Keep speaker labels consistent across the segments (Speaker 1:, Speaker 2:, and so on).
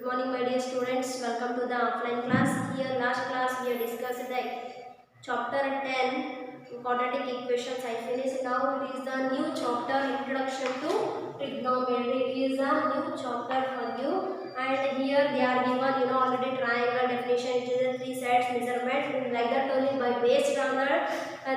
Speaker 1: Good morning, my dear students. Welcome to the offline class. Here, last class we have discussed the chapter 10 quadratic equations. I finished. Now it is the new chapter, Introduction to Trigonometry. It is a new chapter for you. And here they are given, already triangle definition. It is a three sides measurement. Like that only by based on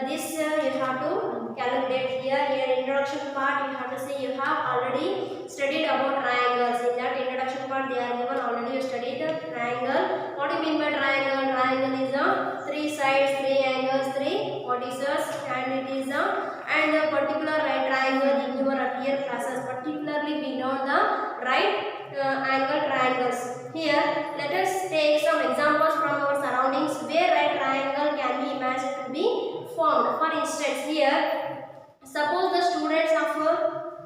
Speaker 1: this you have to calculate here. Here introduction part you have to say you have already studied about triangles. In that introduction part they are given already you studied the triangle. What do you mean by triangle? Triangle is a three sides, three angles, three vertices, and it is a and the particular right triangle in your earlier classes. Particularly we know the right angle triangles. Here let us take some examples from our surroundings where right triangle can be imagined to be formed. For instance, here suppose the students of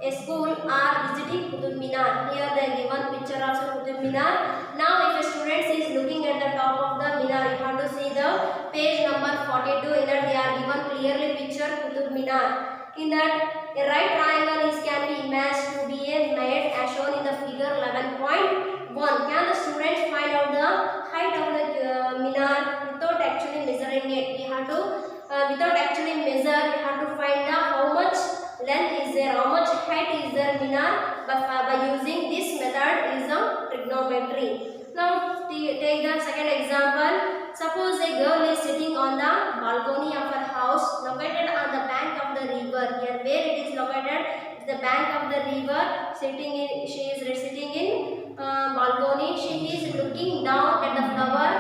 Speaker 1: a school are visiting Qutub Minar. Here they given picture of Qutub Minar. Now if a student is looking at the top of the Minar, you have to see the page number 42. In that they are given clearly picture Qutub Minar. In that a right triangle is can be imagined to be made as shown in the figure 11.1. Can the students find out the height of the Minar without actually measuring it? We have to without actually measure, you have to find out how much length is there, how much height is there Minar by using this method is a trigonometry. Now take the second example. Suppose a girl is sitting on the balcony of her house located on the bank of the river. Here where it is located, the bank of the river. She is sitting in balcony. She is looking down at the flower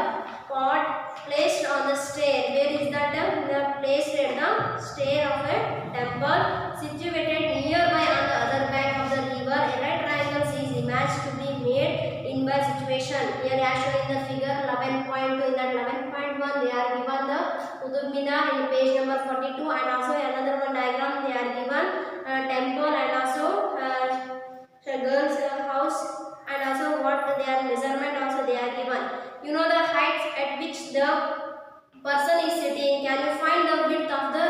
Speaker 1: pot placed on the stair. Where is that? Placed at the stair of a temple situated nearby on the other bank of the river. A right triangle is imagined to be made in by situation. Here as shown in the figure 11.2. In that 11.1 they are given the Qutub Minar in page number 42, and also another one diagram they are given temple and also girl's house, and also what they are measurement also they are given. You know the height at which the person is sitting. Can you find the width of the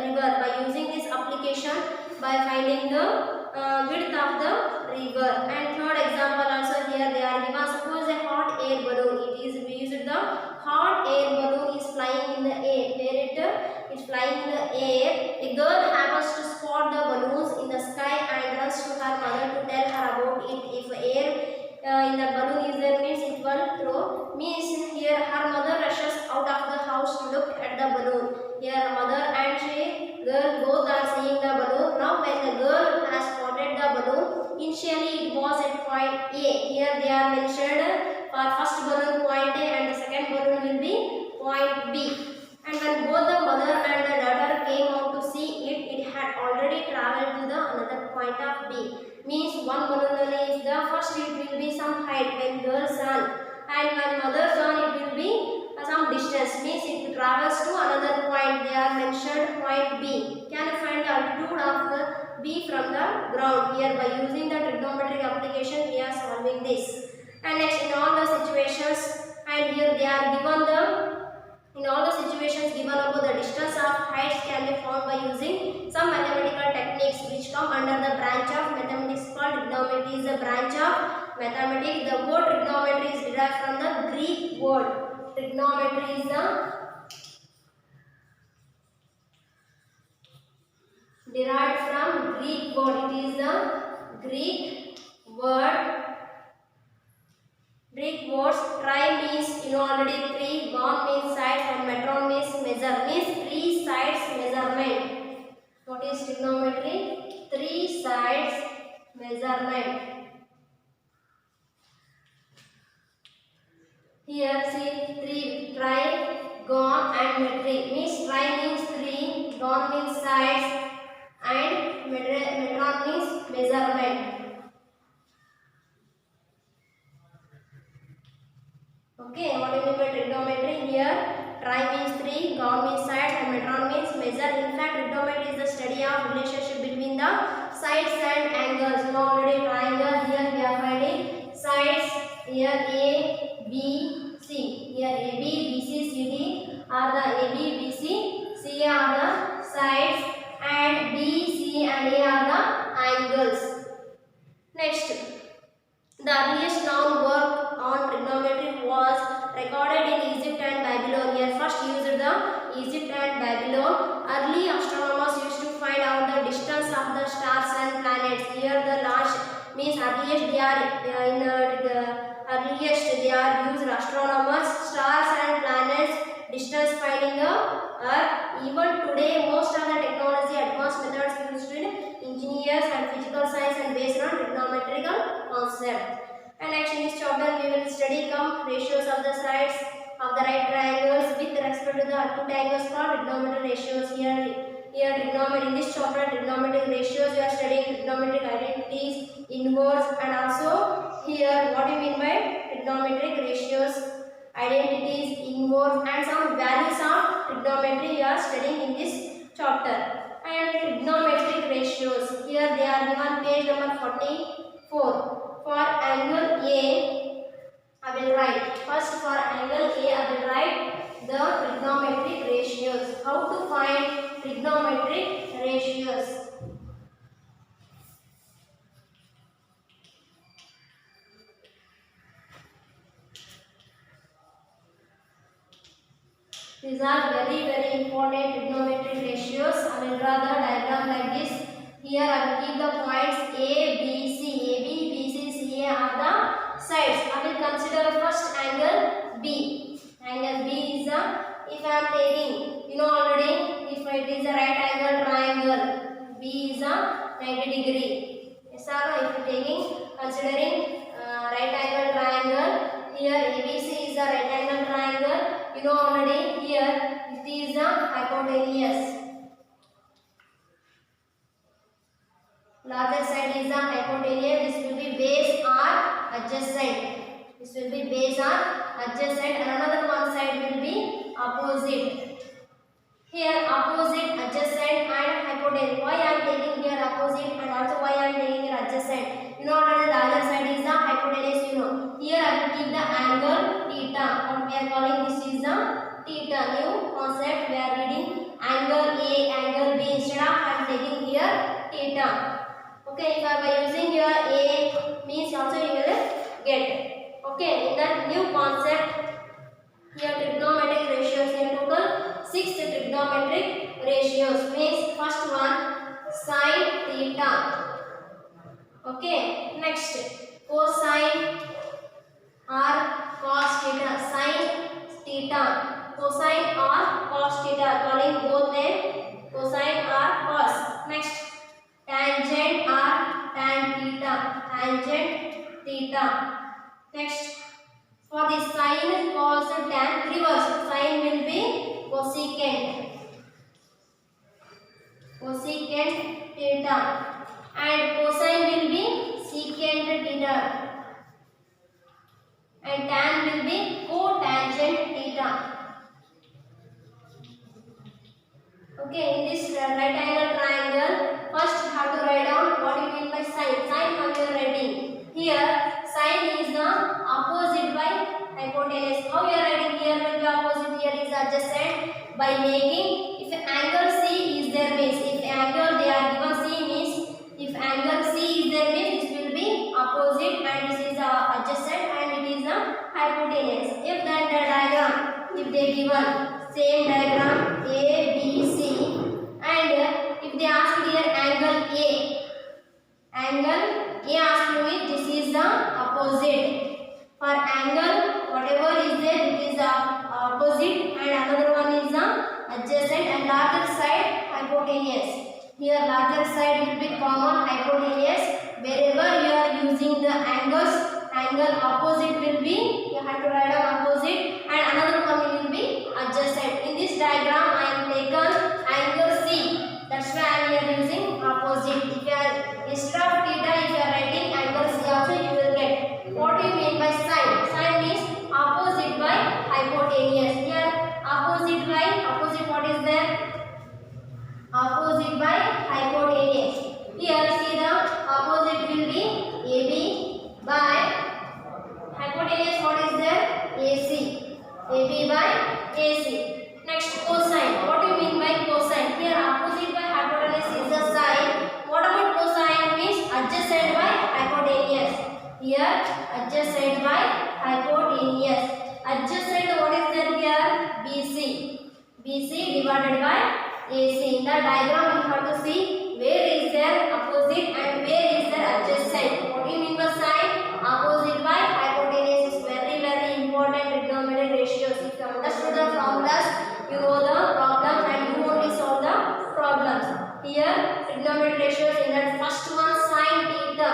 Speaker 1: river by using this application by finding the width of the river? And third example also here they are given. Suppose a hot air balloon. It is we used the hot air balloon is flying in the air. Where it is flying in the air. A girl happens to spot the balloons in the sky and runs to her mother to tell her about it. If air in the balloon is there means it will throw. Means here her mother rushes out of the house to look at the balloon. Here mother and girl both are seeing the balloon. Now when the girl has spotted the balloon, initially it was at point A. Here they are mentioned for first balloon point A and the second balloon will be point B. And when both the mother and the daughter came out to see it, it had already travelled to the another point of B. Means one balloon only is the first, it will be some height when girl's son, and when mother's son it will be some distance. Means it travels to another point. They are mentioned point B. Can you find the altitude of the B from the ground? Here by using the trigonometric application we are solving this. And next in all the situations, and here they are given the in all the situations given about the distance of heights can be found by using some mathematical techniques which come under the branch of mathematics called trigonometry. Is a branch of mathematics. The word trigonometry is derived from the Greek word. Trigonometry is derived from Greek word. It is the Greek word. Greek words. Tri means already three, gon means sides, and metron means measure. Means three sides measurement. What is trigonometry? Three sides measurement. Here see three, tri, gon and metric. Means tri means three, gon means sides, and metron means measurement. Okay, what do you mean by trigonometry? Here, tri means three, gon means side, and metron means measure. In fact, trigonometry is the study of relationship between the sides and angles. You know already triangle. Here we are finding sides. Here A, B, C. Here A, B, B, C, C, D are the A, B, B, C. C are the sides, and B, C, and A are the angles. Next, the earliest known work concept. And next in this chapter we will study come ratios of the sides of the right triangles with respect to the two triangles called trigonometric ratios. Here trigonometry, in this chapter trigonometric ratios we are studying trigonometric identities, inverse, and also here what do you mean by trigonometric ratios, identities, inverse, and some values of trigonometry we are studying in this chapter. And trigonometric ratios, here they are given page number 44. For angle A, I will write first for angle A I will write the trigonometric ratios. How to find trigonometric ratios? These are very important trigonometric ratios. I will draw the diagram like this. Here I will keep the points A, B, C. A, B, B, C, C, A are the sides. I will consider first angle B. Angle B is if I am taking, you know already, if it is a right angle triangle, B is a 90 degree. Yes or no? If you are taking, considering right angle triangle, here ABC is a right angle triangle. You know already, here it is a hypotenuse. Larger side is a hypotenuse. This will be base or adjacent. This will be base or adjacent, and another one side will be opposite. Here opposite, adjacent, and hypotenuse. Why I am taking here opposite and also why I am taking here adjacent? You know already the other side is the hypotenuse. You know. Here I will keep the angle theta. What we are calling this is the theta. New concept we are reading. Angle A, angle B. Instead of I am taking here theta. Okay, if I by using your A means also you will get. Okay, in that new concept, here trigonometric ratios in total 6 trigonometric ratios. Means first one sine theta. Okay, next cosine or cos theta. Sine theta, cosine or cos theta. Calling both name cosine or cos. Next tangent or tan theta, tangent theta. Next, for the sine, cos, tan, reverse. Sine will be cosecant, cosecant theta, and cosine will be secant theta, and tan will be cotangent theta. Okay, in this right angle triangle, first you have to write down what you mean by sine. Sine how you are writing. Here, sine is the opposite by hypotenuse. How you are writing here will be opposite, here is adjacent. By making, if angle C is there means, if angle they are given C means, if angle C is there means this will be opposite and this is adjacent and it is a hypotenuse. If then the diagram, if they given same diagram A, B, C, and if they ask here angle A, angle A asked me this is the opposite. For angle whatever is there it is the opposite and another one is the adjacent and larger side hypotenuse. Here larger side will be common hypotenuse. Wherever you are using the angles, angle opposite will be, you have to write down opposite and another one will be adjacent. In this diagram I am taken angle C. That's why I am here using opposite. If you are instead of theta, if you are writing angle C also you will get. What do you mean by sine? Sine means opposite by hypotenuse. Here opposite by, opposite what is there? Opposite by hypotenuse. Here see the opposite will be AB by hypotenuse what is there? AC. AB by AC. Next cosine. What do you mean by cosine? Here opposite by hypotenuse is the sine. What about cosine means adjacent by hypotenuse. Here adjacent by hypotenuse. Adjacent what is there here? BC. BC divided by AC. In the diagram you have to see where is there opposite and where is there adjacent. What do you mean by sine? Opposite by hypotenuse is very important trigonometric ratios. If you understood the formulas, you know the problems and you only solve the problems. Here trigonometric ratios in that first one sine theta.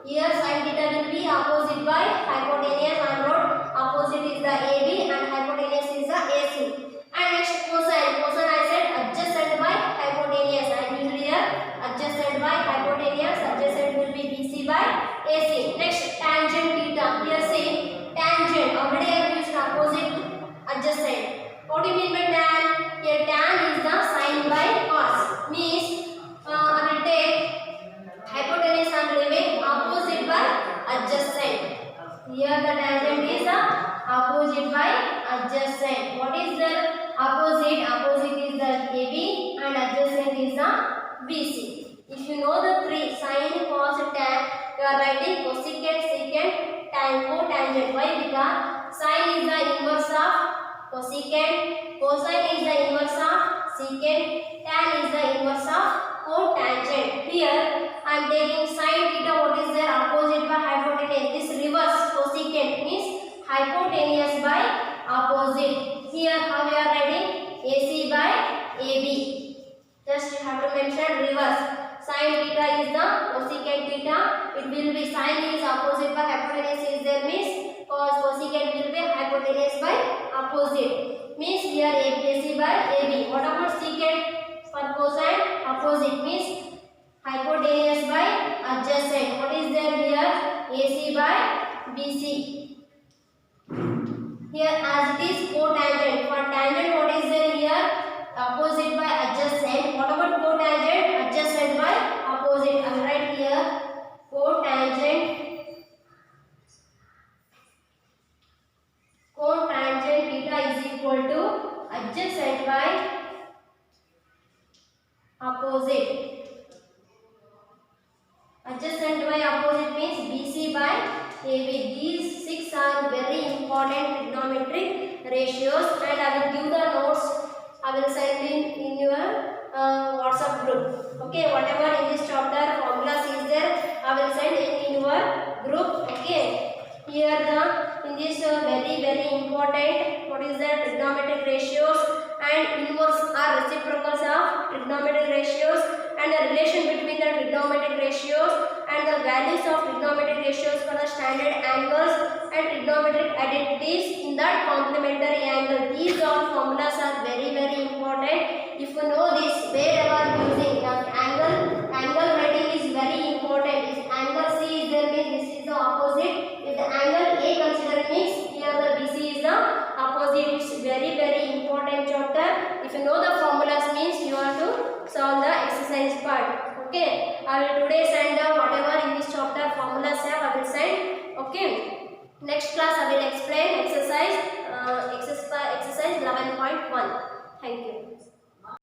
Speaker 1: Here sine theta will be the tangent is opposite by adjacent. What is the opposite? Opposite is the AB and adjacent is the BC. If you know the three, sine, cos, tan, you are writing cosecant, secant, tan, cotangent. Why? Because sine is the inverse of cosecant, cosine is the inverse of secant, tan is the inverse of cotangent. Here I am taking sine theta. What is their opposite by hypotenuse? This reverse cosecant means hypotenuse by opposite. Here how we are writing? AC by AB. Just you have to mention reverse. Sine theta is the cosecant theta. It will be sine is opposite by hypotenuse is there means cosecant will be hypotenuse by opposite. Means here AC by AB. What about secant? For cosine opposite means hypotenuse by adjacent. What is there here? AC by BC. Here as it is cotangent. For tangent what is there here? Opposite by adjacent. What about cotangent? Adjacent by opposite. I will write here cotangent. Cotangent theta is equal to adjacent by opposite. Adjacent by opposite means BC by AB. These six are very important trigonometric ratios, and I will give the notes. I will send in your WhatsApp group. Okay, whatever in this chapter formulas is there, I will send in your group. Okay, here in this very important. What is that? Trigonometric ratios and inverse are reciprocals of trigonometric ratios, and the relation between the trigonometric ratios and the values of trigonometric ratios for the standard angles and trigonometric identities in that complementary angle. These all formulas are very important. If you know this, wherever using angle writing is very important. If angle C is there means this is the opposite. If the angle A consider means here the BC is the opposite. It's very important chapter. If you know the formulas means you have to solve the exercise part. Okay, I will today send whatever in this chapter formulas have, I will send. Okay, next class I will explain exercise 11.1. Thank you.